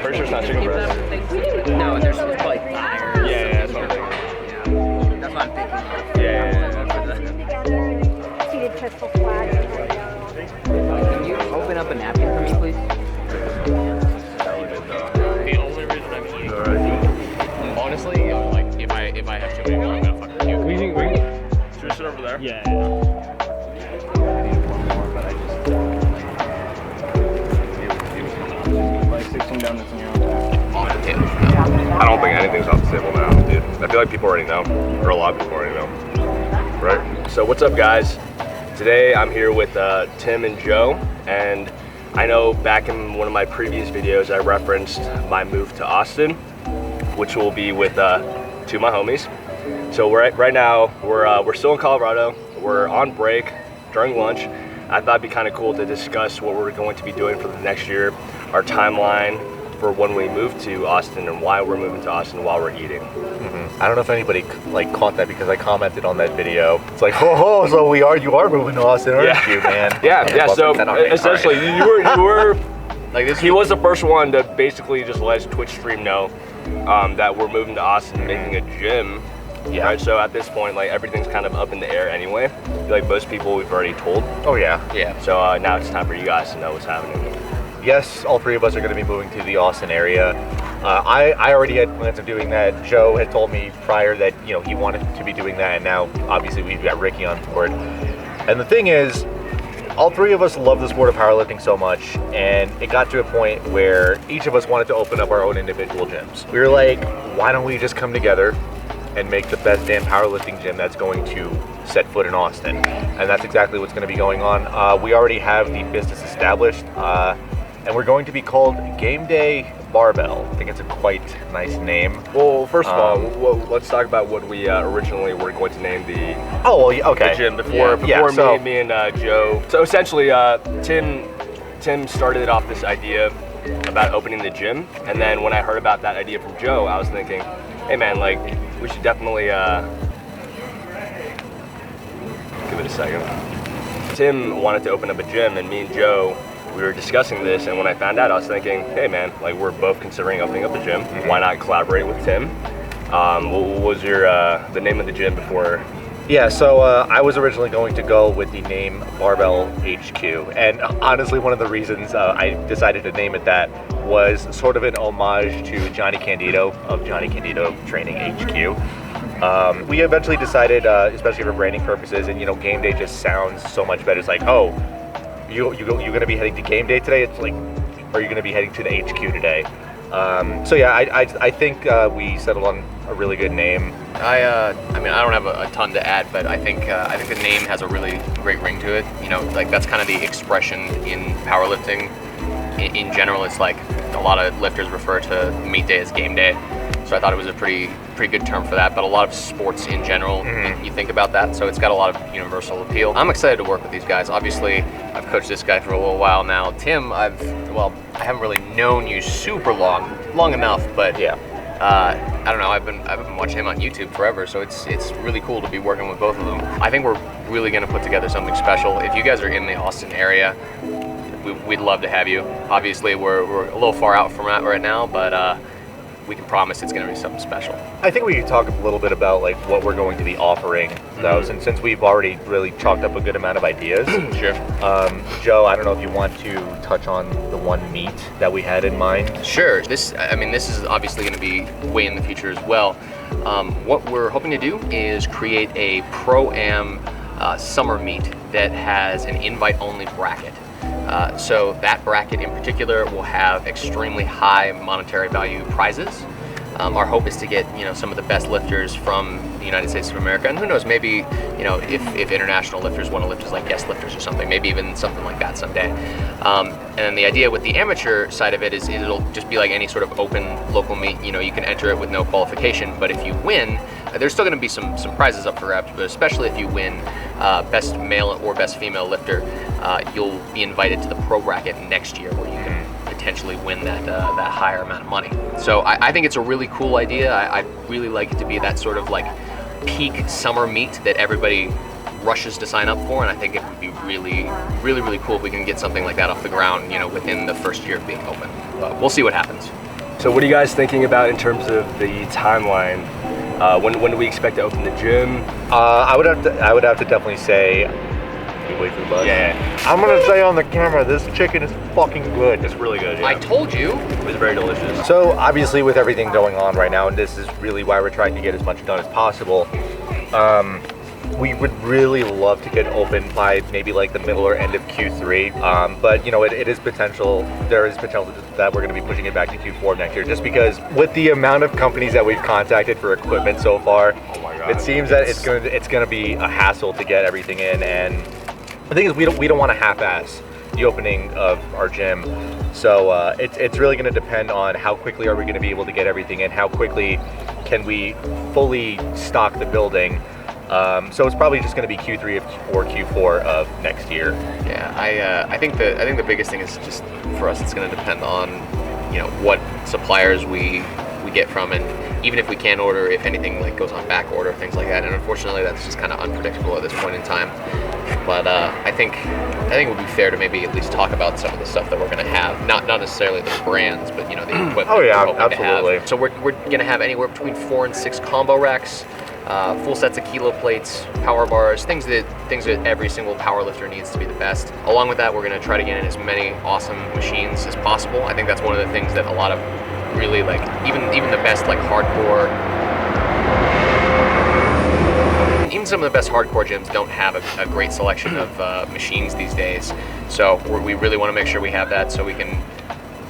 Pretty sure it's not chicken breast. No, there's probably thighs. Yeah, that's what I'm thinking. Yeah. That's what I'm thinking. Yeah. Seated pistol flag. Can you open up a napkin for me, please? The only reason I'm eating. Honestly, like if I have too many, I'm gonna fucking puke. Should we sit over there? Yeah. Like 16 donuts in your own On the table. I don't think anything's off the table now, dude. I feel like people already know, or a lot of people already know. Right? So what's up, guys? Today I'm here with Tim and Joe, and I know back in one of my previous videos I referenced my move to Austin, which will be with two of my homies. So right now we're still in Colorado. We're on break during lunch. I thought it'd be kind of cool to discuss what we're going to be doing for the next year, our timeline for when we move to Austin and why we're moving to Austin while we're eating. I don't know if anybody like caught that because I commented on that video. It's like, oh, so you are moving to Austin, aren't you, man? Yeah. So essentially, you were Like this. he was the first one to basically just let his Twitch stream know that we're moving to Austin and making a gym. Yeah. Right, so at this point, like everything's kind of up in the air anyway. I feel like most people we've already told. Oh yeah. Yeah. So now it's time for you guys to know what's happening. Yes, all three of us are going to be moving to the Austin area. I already had plans of doing that. Joe had told me prior that he wanted to be doing that, and now obviously we've got Ricky on board. And the thing is, all three of us love the sport of powerlifting so much, and it got to a point where each of us wanted to open up our own individual gyms. We were like, why don't we just come together and make the best damn powerlifting gym that's going to set foot in Austin? And that's exactly what's going to be going on. We already have the business established, and we're going to be called Game Day Barbell. I think it's a quite nice name. Well, first of all, let's talk about what we originally were going to name the Okay. gym before me and Joe. So essentially, Tim started off this idea about opening the gym, and then when I heard about that idea from Joe, I was thinking, hey man, like we should definitely give it a second. Tim wanted to open up a gym, and me and Joe, we were discussing this, and when I found out, I was thinking, hey man, like we're both considering opening up a gym. Why not collaborate with Tim? What was your the name of the gym before? Yeah, so I was originally going to go with the name Barbell HQ, and honestly, one of the reasons I decided to name it that was sort of an homage to Johnny Candido of Johnny Candido Training HQ. We eventually decided, especially for branding purposes, and Game Day just sounds so much better. It's like, oh, you're going to be heading to Game Day today? It's like, are you going to be heading to the HQ today? So yeah, I think we settled on a really good name. I mean, I don't have a ton to add, but I think the name has a really great ring to it. Like that's kind of the expression in powerlifting. In general, it's like a lot of lifters refer to meet day as game day. So I thought it was a pretty good term for that, but a lot of sports in general, you think about that, so it's got a lot of universal appeal. I'm excited to work with these guys. Obviously, I've coached this guy for a little while now. Tim, I haven't really known you super long enough, but yeah. I don't know, I've been watching him on YouTube forever, so it's really cool to be working with both of them. I think we're really gonna put together something special. If you guys are in the Austin area, we'd love to have you. Obviously, we're a little far out from that right now, but we can promise it's going to be something special. I think we could talk a little bit about like what we're going to be offering, though, since we've already really chalked up a good amount of ideas. Sure. Joe, I don't know if you want to touch on the one meet that we had in mind. Sure. This is obviously going to be way in the future as well. What we're hoping to do is create a Pro-Am summer meet that has an invite-only bracket. So that bracket in particular will have extremely high monetary value prizes. Our hope is to get some of the best lifters from the United States of America, and who knows, maybe if international lifters want to lift as like guest lifters or something, maybe even something like that someday. And then the idea with the amateur side of it is it'll just be like any sort of open local meet. You can enter it with no qualification, but if you win, there's still going to be some prizes up for grabs. But especially if you win best male or best female lifter, you'll be invited to the pro bracket next year, where you can potentially win that higher amount of money. So I think it's a really cool idea. I'd really like it to be that sort of like peak summer meet that everybody rushes to sign up for, and I think it would be really, really, really cool if we can get something like that off the ground, within the first year of being open. But we'll see what happens. So what are you guys thinking about in terms of the timeline? When do we expect to open the gym? I would have to definitely say. You wait for the buzz. Yeah, I'm gonna say on the camera, this chicken is fucking good. it's really good. Yeah. I told you. It was very delicious. So obviously with everything going on right now, and this is really why we're trying to get as much done as possible, we would really love to get open by maybe like the middle or end of Q3. But you know, it is potential. There is potential that we're going to be pushing it back to Q4 next year, just because with the amount of companies that we've contacted for equipment so far, Oh my God. it seems that it's going to be a hassle to get everything in. And the thing is, we don't want to half-ass the opening of our gym. So it's really going to depend on how quickly are we going to be able to get everything in, how quickly can we fully stock the building. So it's probably just going to be Q3 or Q4 of next year. Yeah, I think the biggest thing is just for us, it's going to depend on, you know, what suppliers we get from, and even if we can order, if anything like goes on back order, things like that. And unfortunately, that's just kind of unpredictable at this point in time. But I think it would be fair to maybe at least talk about some of the stuff that we're going to have, not necessarily the brands, but you know, the equipment. Oh yeah, we're hoping to have. absolutely. So we're going to have anywhere between 4 and 6 combo racks. Full sets of kilo plates, power bars, things that every single power lifter needs to be the best. Along with that, we're going to try to get in as many awesome machines as possible. I think that's one of the things that a lot of really like, even the best like hardcore, even some of the best hardcore gyms don't have a great selection of machines these days. So we really want to make sure we have that, so we can,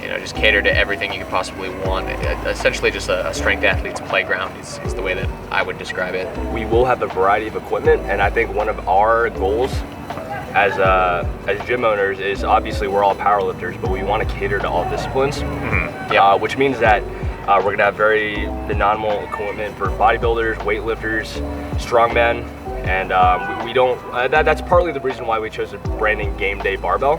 you know, just cater to everything you could possibly want. Essentially just a strength athlete's playground is the way that I would describe it. We will have a variety of equipment, and I think one of our goals as gym owners is, obviously we're all powerlifters, but we want to cater to all disciplines. Yeah. Which means that we're going to have very phenomenal equipment for bodybuilders, weightlifters, strongmen, and we don't. That's partly the reason why we chose the branding Game Day Barbell.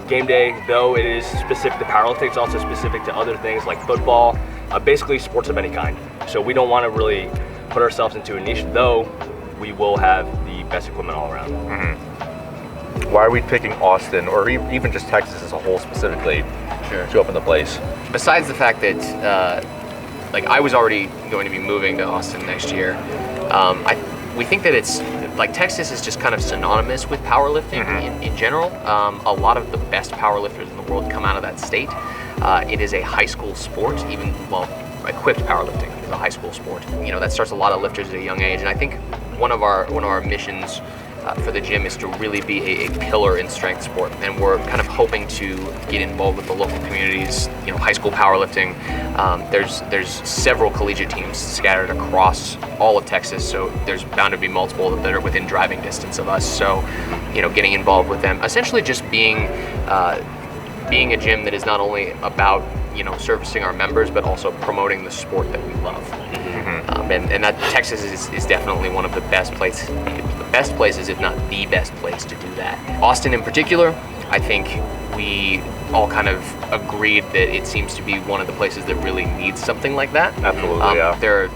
Game Day, though it is specific to powerlifting, it's also specific to other things like football, basically sports of any kind. So we don't want to really put ourselves into a niche, though we will have the best equipment all around. Why are we picking Austin, or even just Texas as a whole specifically, to open the place? Besides the fact that like I was already going to be moving to Austin next year, we think that it's like Texas is just kind of synonymous with powerlifting in general. A lot of the best powerlifters in the world come out of that state. It is a high school sport, equipped powerlifting is a high school sport. You know, that starts a lot of lifters at a young age, and I think one of our missions for the gym is to really be a pillar in strength sport, and we're kind of hoping to get involved with the local communities. You know, high school powerlifting. There's several collegiate teams scattered across all of Texas, so there's bound to be multiple that are within driving distance of us. So, you know, getting involved with them, essentially just being a gym that is not only about, you know, servicing our members, but also promoting the sport that we love. And that Texas is definitely one of the best places, if not the best place to do that. Austin in particular, I think we all kind of agreed that it seems to be one of the places that really needs something like that. Absolutely, yeah. There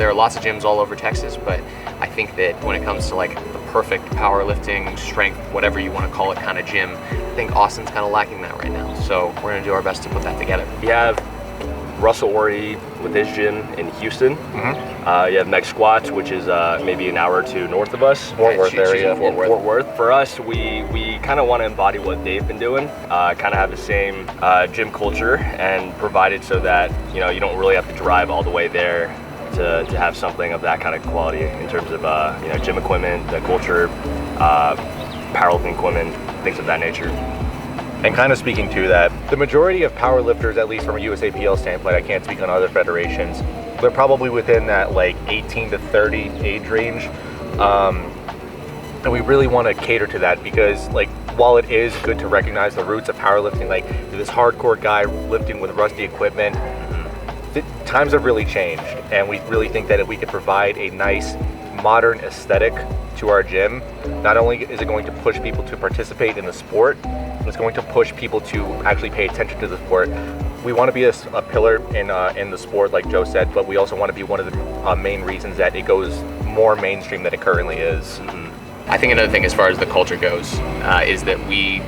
are lots of gyms all over Texas, but I think that when it comes to like the perfect powerlifting, strength, whatever you want to call it, kind of gym, I think Austin's kind of lacking that right now. So we're gonna do our best to put that together. You have Russell Ori with his gym in Houston. You have Meg Squats, which is maybe an hour or two north of us. Fort Worth she's area. in Fort Worth. Fort Worth. For us, we kind of want to embody what they've been doing, kind of have the same gym culture, and provide it so that, you know, you don't really have to drive all the way there to have something of that kind of quality in terms of you know, gym equipment, the culture, powerlifting equipment, things of that nature. And kind of speaking to that, the majority of powerlifters, at least from a USAPL standpoint, I can't speak on other federations, they're probably within that like 18 to 30 age range. And we really want to cater to that, because like, while it is good to recognize the roots of powerlifting, like this hardcore guy lifting with rusty equipment, times have really changed, and we really think that if we could provide a nice modern aesthetic to our gym, not only is it going to push people to participate in the sport, it's going to push people to actually pay attention to the sport. We want to be a pillar in the sport, like Joe said, but we also want to be one of the main reasons that it goes more mainstream than it currently is. I think another thing as far as the culture goes is that we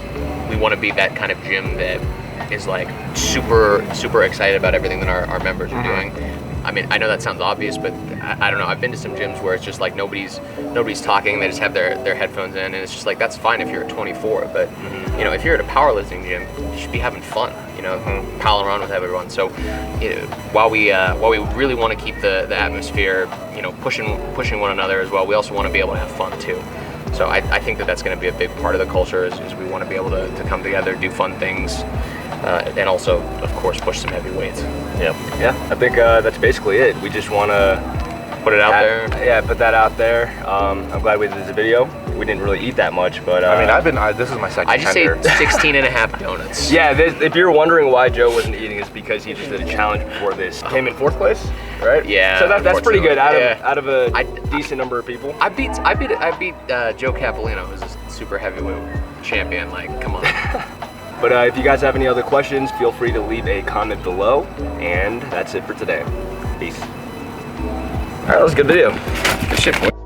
want to be that kind of gym that is like super excited about everything that our members are doing. I mean, I know that sounds obvious, but I don't know. I've been to some gyms where it's just like nobody's talking. They just have their headphones in, and it's just like, that's fine if you're at 24. But you know, if you're at a powerlifting gym, you should be having fun. You know, palling around with everyone. So while we really want to keep the atmosphere, you know, pushing one another as well, we also want to be able to have fun too. So I think that's going to be a big part of the culture is we want to be able to come together, do fun things, and also, of course, push some heavy weights. Yeah, I think that's basically it. We just want to put it out there. Yeah, put that out there. I'm glad we did this video. We didn't really eat that much, but I mean, this is my second I just tender. ate 16 and a half donuts. Yeah, if you're wondering why Joe wasn't eating, it's because he just did a challenge before this. Came in 4th place, right? Yeah. So that's pretty good out of a I decent number of people. I beat Joe Capolino, who's a super heavyweight champion. Like, come on. But if you guys have any other questions, feel free to leave a comment below. And that's it for today. Peace. All right, that was a good video. Good shit, boy.